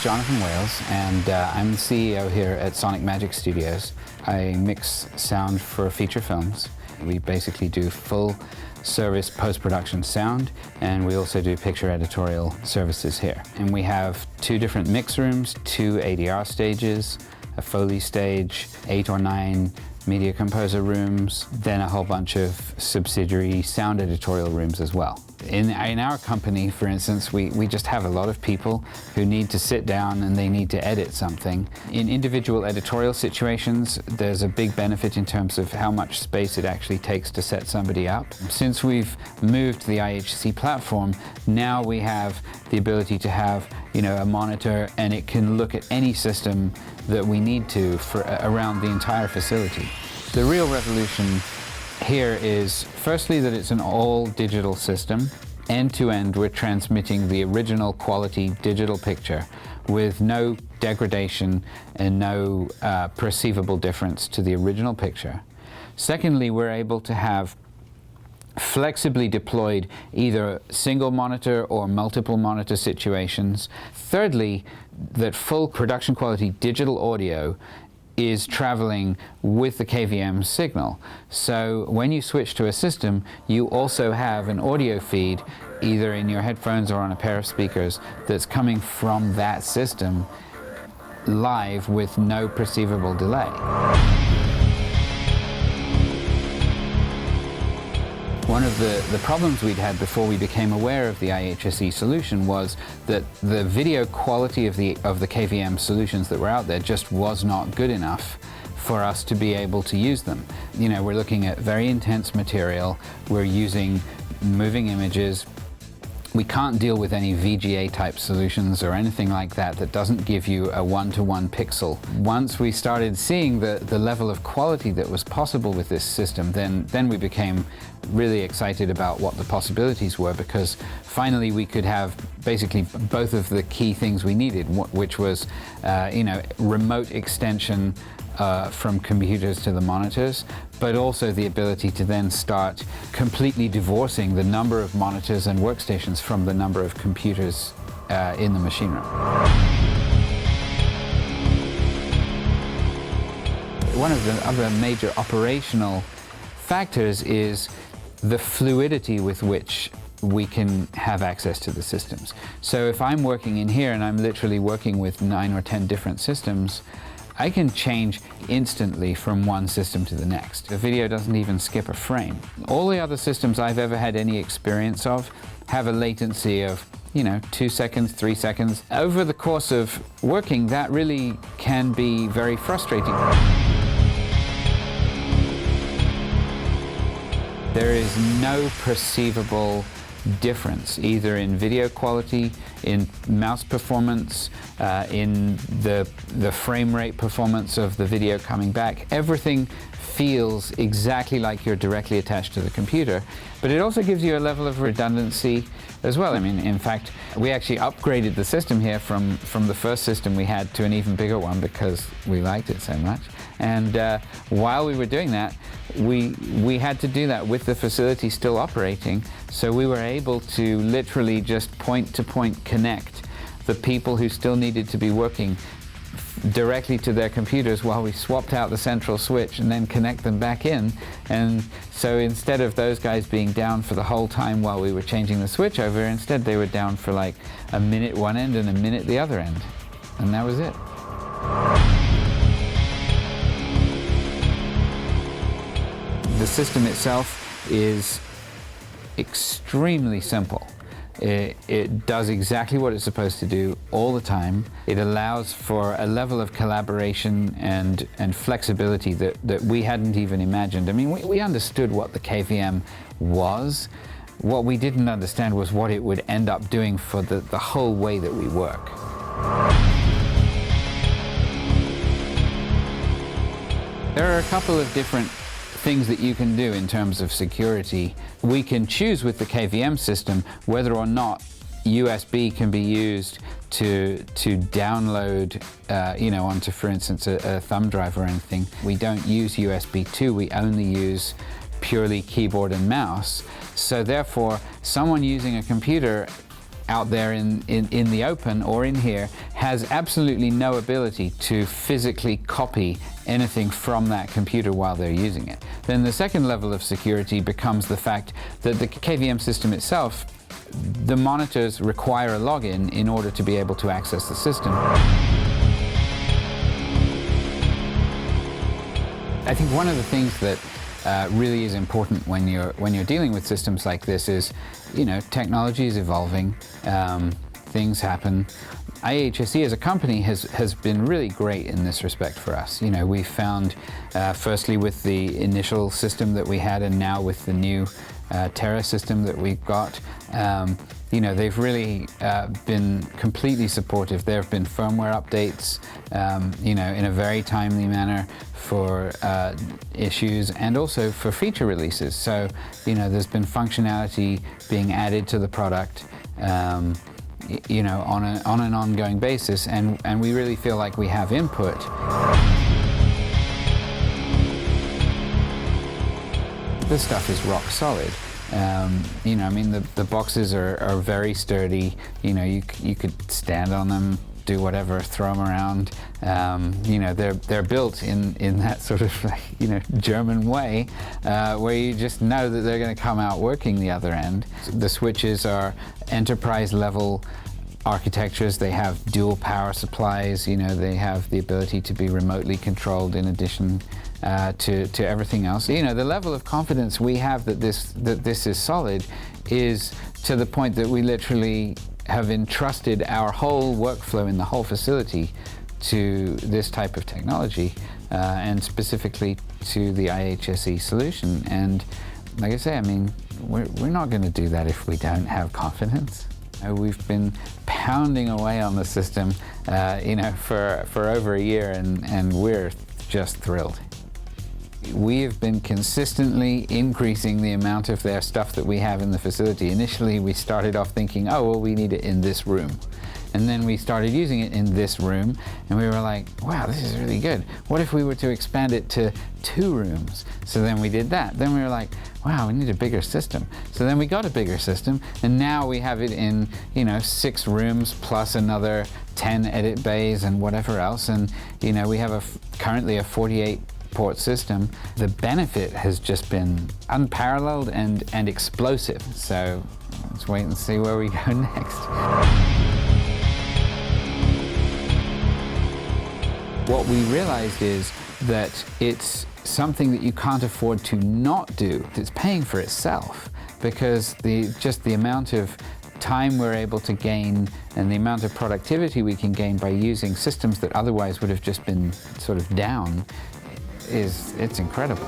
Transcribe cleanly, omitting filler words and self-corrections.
Jonathan Wales, and I'm the CEO here at Sonic Magic Studios. I mix sound for feature films. We basically do full service post-production sound, and we also do picture editorial services here. And we have 2 different mix rooms, 2 ADR stages, a Foley stage, 8 or 9 media composer rooms, then a whole bunch of subsidiary sound editorial rooms as well. In our company, for instance, we just have a lot of people who need to sit down and they need to edit something. In individual editorial situations, there's a big benefit in terms of how much space it actually takes to set somebody up. Since we've moved to the IHSE platform, now we have the ability to have, a monitor, and it can look at any system that we need to for around the entire facility. The real revolution here is, firstly, that it's an all-digital system. End-to-end, we're transmitting the original quality digital picture with no degradation and no perceivable difference to the original picture. Secondly, we're able to have flexibly deployed either single monitor or multiple monitor situations. Thirdly, that full production quality digital audio is traveling with the KVM signal. So when you switch to a system, you also have an audio feed either in your headphones or on a pair of speakers that's coming from that system live with no perceivable delay. One of the problems we'd had before we became aware of the IHSE solution was that the video quality of the KVM solutions that were out there just was not good enough for us to be able to use them. We're looking at very intense material, we're using moving images. We can't deal with any VGA type solutions or anything like that that doesn't give you a one-to-one pixel. Once we started seeing the level of quality that was possible with this system, then we became really excited about what the possibilities were, because finally we could have basically both of the key things we needed, which was remote extension from computers to the monitors, but also the ability to then start completely divorcing the number of monitors and workstations from the number of computers in the machine room. One of the other major operational factors is the fluidity with which we can have access to the systems. So if I'm working in here and I'm literally working with 9 or 10 different systems, I can change instantly from one system to the next. The video doesn't even skip a frame. All the other systems I've ever had any experience of have a latency of 2 seconds, 3 seconds. Over the course of working, that really can be very frustrating. There is no perceivable difference, either in video quality, in mouse performance, in the frame rate performance of the video coming back. Everything feels exactly like you're directly attached to the computer, but it also gives you a level of redundancy as well. In fact, we actually upgraded the system here from the first system we had to an even bigger one because we liked it so much. And while we were doing that, we had to do that with the facility still operating, so we were able to literally just point-to-point connect the people who still needed to be working directly to their computers while we swapped out the central switch and then connect them back in. And so instead of those guys being down for the whole time while we were changing the switch over, instead they were down for like a minute one end and a minute the other end. And that was it. The system itself is extremely simple. It does exactly what it's supposed to do all the time. It allows for a level of collaboration and flexibility that we hadn't even imagined. We understood what the KVM was. What we didn't understand was what it would end up doing for the whole way that we work. There are a couple of different things that you can do in terms of security. We can choose with the KVM system whether or not USB can be used to download, onto, for instance, a thumb drive or anything. We don't use USB 2, we only use purely keyboard and mouse. So therefore, someone using a computer out there in the open or in here has absolutely no ability to physically copy anything from that computer while they're using it. Then the second level of security becomes the fact that the KVM system itself, the monitors require a login in order to be able to access the system. I think one of the things that really is important when you're dealing with systems like this is, you know, technology is evolving, things happen. IHSE as a company has been really great in this respect for us. You know, we found, firstly with the initial system that we had, and now with the new Terra system that we've got, you know, they've really been completely supportive. There have been firmware updates, you know, in a very timely manner for issues and also for feature releases. So, you know, there's been functionality being added to the product, you know, on an ongoing basis, and we really feel like we have input. This stuff is rock solid. You know, I mean, the boxes are very sturdy. You know, you could stand on them, do whatever, throw them around. You know, they're built in that sort of, you know, German way, where you just know that they're going to come out working the other end. The switches are enterprise level architectures. They have dual power supplies. You know, they have the ability to be remotely controlled in addition to everything else. You know, the level of confidence we have that this is solid is to the point that we literally have entrusted our whole workflow in the whole facility to this type of technology, and specifically to the IHSE solution. And like I say, I mean, we're not going to do that if we don't have confidence. We've been pounding away on the system, you know, for over a year, and we're just thrilled. We have been consistently increasing the amount of their stuff that we have in the facility. Initially, we started off thinking, oh, well, we need it in this room. And then we started using it in this room, and we were like, wow, this is really good. What if we were to expand it to 2 rooms? So then we did that. Then we were like, wow, we need a bigger system. So then we got a bigger system, and now we have it in, you know, 6 rooms plus another 10 edit bays and whatever else. And, you know, we have currently a 48-port system. The benefit has just been unparalleled and explosive. So let's wait and see where we go next. What we realized is that it's something that you can't afford to not do. It's paying for itself, because just the amount of time we're able to gain and the amount of productivity we can gain by using systems that otherwise would have just been sort of down it's incredible.